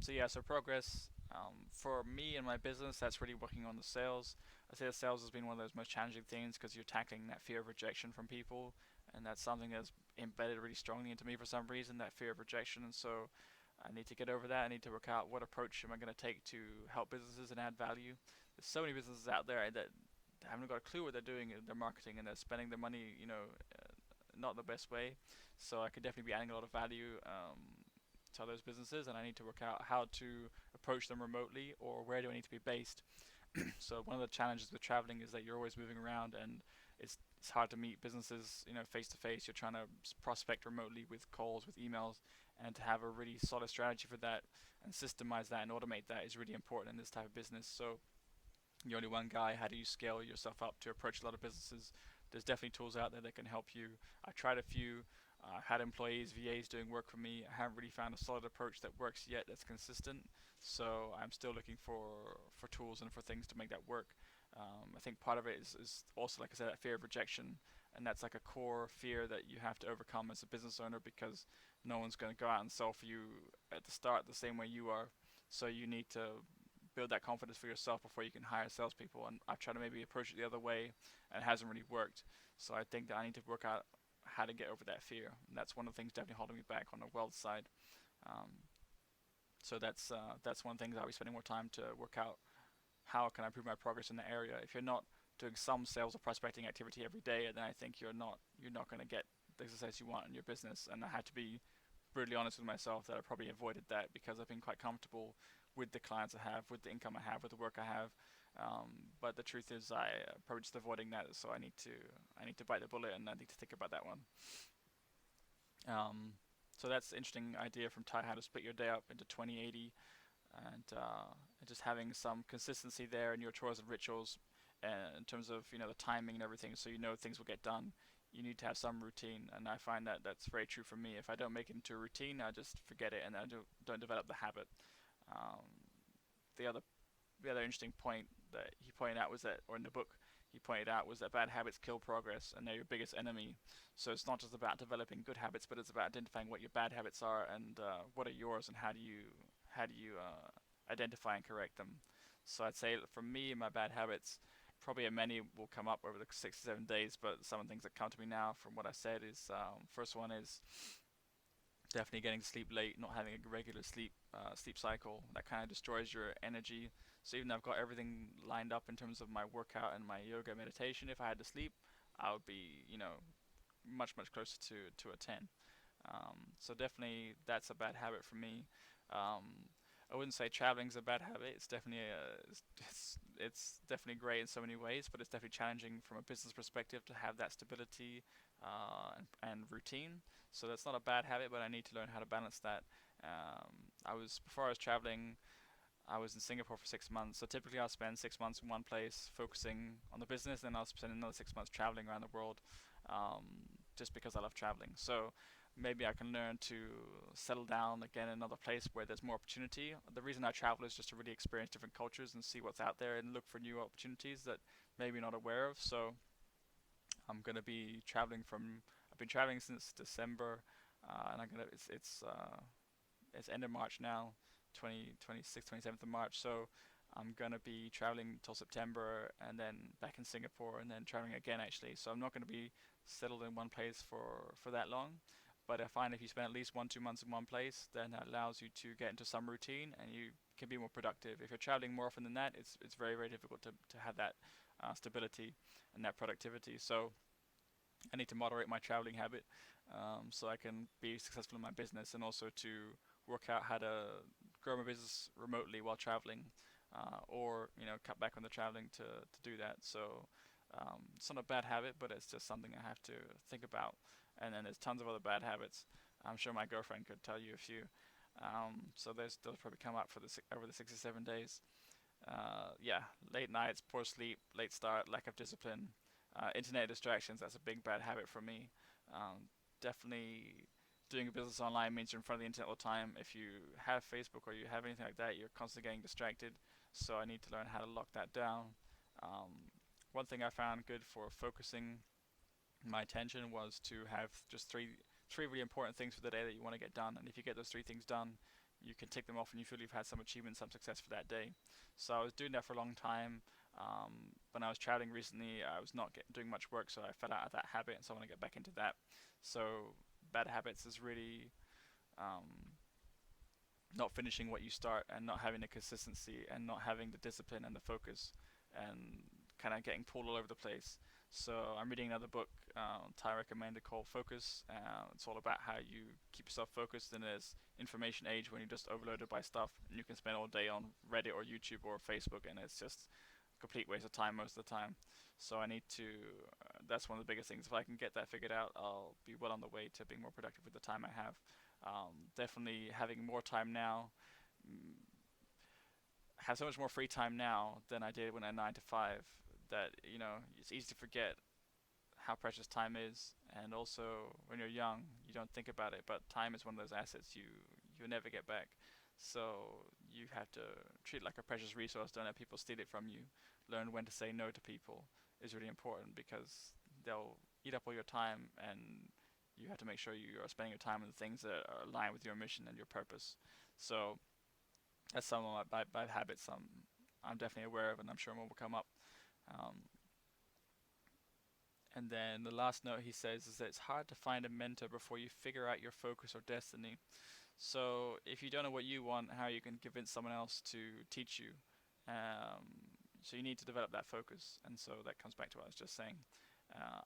So yeah, so progress for me and my business, that's really working on the sales. I say the sales has been one of those most challenging things because you're tackling that fear of rejection from people, and that's something that's embedded really strongly into me for some reason, that fear of rejection. And so I need to get over that. I need to work out what approach am I going to take to help businesses and add value. There's so many businesses out there that haven't got a clue what they're doing in their marketing, and they're spending their money, not the best way. So I could definitely be adding a lot of value to those businesses, and I need to work out how to approach them remotely, or where do I need to be based. So one of the challenges with traveling is that you're always moving around, and it's hard to meet businesses, face to face. You're trying to prospect remotely with calls, with emails, and to have a really solid strategy for that and systemize that and automate that is really important in this type of business. So you're only one guy. How do you scale yourself up to approach a lot of businesses? There's definitely tools out there that can help you. I tried a few. Had employees, VAs doing work for me. I haven't really found a solid approach that works yet, that's consistent. So I'm still looking for tools and for things to make that work. I think part of it is also, like I said, that fear of rejection, and that's like a core fear that you have to overcome as a business owner, because no one's going to go out and sell for you at the start the same way you are. So you need to build that confidence for yourself before you can hire salespeople. And I've tried to maybe approach it the other way, and it hasn't really worked. So I think that I need to work out how to get over that fear. And that's one of the things definitely holding me back on the wealth side. Um, so that's one of the things I'll be spending more time to work out. How can I improve my progress in the area? If you're not doing some sales or prospecting activity every day, then I think you're not going to get the success you want in your business. And I had to be brutally honest with myself that I probably avoided that because I've been quite comfortable with the clients I have, with the income I have, with the work I have. But the truth is, I probably just avoiding that. So I need to bite the bullet, and I need to think about that one. Um, so that's an interesting idea from Ty, how to split your day up into 20/80, and just having some consistency there in your chores and rituals, in terms of the timing and everything, so things will get done. You need to have some routine, and I find that that's very true for me. If I don't make it into a routine, I just forget it, and I don't develop the habit. Um, the other the other interesting point that he pointed out was that, or in the book, he pointed out was that bad habits kill progress and they're your biggest enemy. So it's not just about developing good habits, but it's about identifying what your bad habits are and what are yours and how do you identify and correct them. So I'd say that for me, my bad habits, probably many will come up over the 6 to 7 days, but some of the things that come to me now from what I said is first one is definitely getting to sleep late, not having a regular sleep cycle. That kind of destroys your energy. So even though I've got everything lined up in terms of my workout and my yoga meditation, if I had to sleep, I would be much closer to a 10. So definitely that's a bad habit for me. I wouldn't say traveling's a bad habit. It's definitely it's definitely great in so many ways, but it's definitely challenging from a business perspective to have that stability and routine. So that's not a bad habit, but I need to learn how to balance that. I was before I was traveling, I was in Singapore for 6 months. So typically I'll spend 6 months in one place focusing on the business, then I'll spend another 6 months traveling around the world, just because I love traveling. So maybe I can learn to settle down again in another place where there's more opportunity. The reason I travel is just to really experience different cultures and see what's out there and look for new opportunities that maybe not aware of. So I'm gonna be traveling from. I've been traveling since December, and it's end of March now, 26th, 27th of March. So I'm gonna be traveling till September, and then back in Singapore, and then traveling again actually. So I'm not gonna be settled in one place for that long. But I find if you spend at least 1 2 months in one place, then that allows you to get into some routine, and you can be more productive. If you're traveling more often than that, it's very difficult to have that stability and that productivity. So I need to moderate my traveling habit, so I can be successful in my business, and also to work out how to grow my business remotely while traveling, or cut back on the traveling to do that. So it's not a bad habit, but it's just something I have to think about. And then there's tons of other bad habits. I'm sure my girlfriend could tell you a few. So those probably come up for over the 6 or 7 days. Yeah, late nights, poor sleep, late start, lack of discipline, internet distractions. That's a big bad habit for me. Definitely doing a business online means you're in front of the internet all the time. If you have Facebook or you have anything like that, you're constantly getting distracted. So I need to learn how to lock that down. One thing I found good for focusing my attention was to have just three really important things for the day that you want to get done. And if you get those three things done, you can tick them off and you feel you've had some achievement, some success for that day. So I was doing that for a long time. When I was traveling recently, I was not doing much work, so I fell out of that habit, and so I want to get back into that. So bad habits is really not finishing what you start, and not having the consistency, and not having the discipline and the focus, and kind of getting pulled all over the place. So I'm reading another book Tai recommended called Focus. It's all about how you keep yourself focused in this information age when you're just overloaded by stuff, and you can spend all day on Reddit or YouTube or Facebook, and it's just a complete waste of time most of the time. So I need to. That's one of the biggest things. If I can get that figured out, I'll be well on the way to being more productive with the time I have. Definitely having more time now. mm, have so much more free time now than I did when I 9 to 5. That it's easy to forget how precious time is, and also when you're young, you don't think about it. But time is one of those assets you never get back. So you have to treat it like a precious resource. Don't let people steal it from you. Learn when to say no to people is really important, because they'll eat up all your time, and you have to make sure you are spending your time on the things that are aligned with your mission and your purpose. So that's some of my bad habits I'm definitely aware of, and I'm sure more will come up. Um, and then the last note he says is that it's hard to find a mentor before you figure out your focus or destiny. So if you don't know what you want, how you can convince someone else to teach you? So you need to develop that focus, and so that comes back to what I was just saying.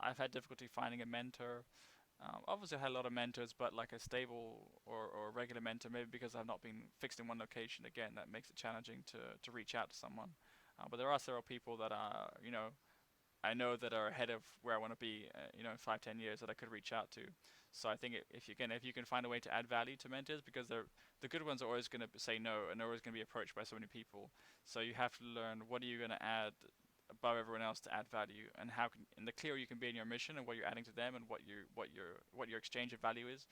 I've had difficulty finding a mentor. Obviously, I had a lot of mentors, but like a stable or regular mentor, maybe because I've not been fixed in one location. Again, that makes it challenging to reach out to someone. But there are several people that are, I know that are ahead of where I want to be, in 5, 10 years that I could reach out to. So I think if you can find a way to add value to mentors, because the good ones are always going to say no, and they're always going to be approached by so many people. So you have to learn what are you going to add above everyone else to add value, and and the clearer you can be in your mission and what you're adding to them and what your exchange of value is,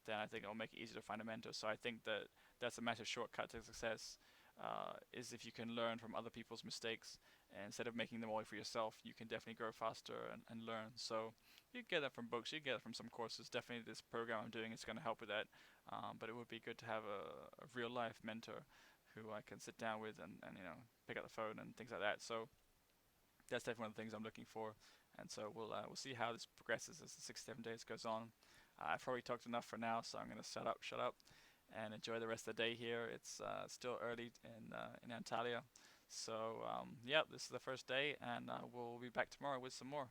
then I think it'll make it easier to find a mentor. So I think that that's a massive shortcut to success. Is if you can learn from other people's mistakes, and instead of making them all for yourself, you can definitely grow faster and learn. So you get that from books, you get it from some courses. Definitely, this program I'm doing is going to help with that. But it would be good to have a real life mentor who I can sit down with and pick up the phone and things like that. So that's definitely one of the things I'm looking for. And so we'll see how this progresses as the 6 7 days goes on. I've probably talked enough for now, so I'm gonna shut up, and enjoy the rest of the day here. It's still early in Antalya, so yeah, this is the first day, and we'll be back tomorrow with some more.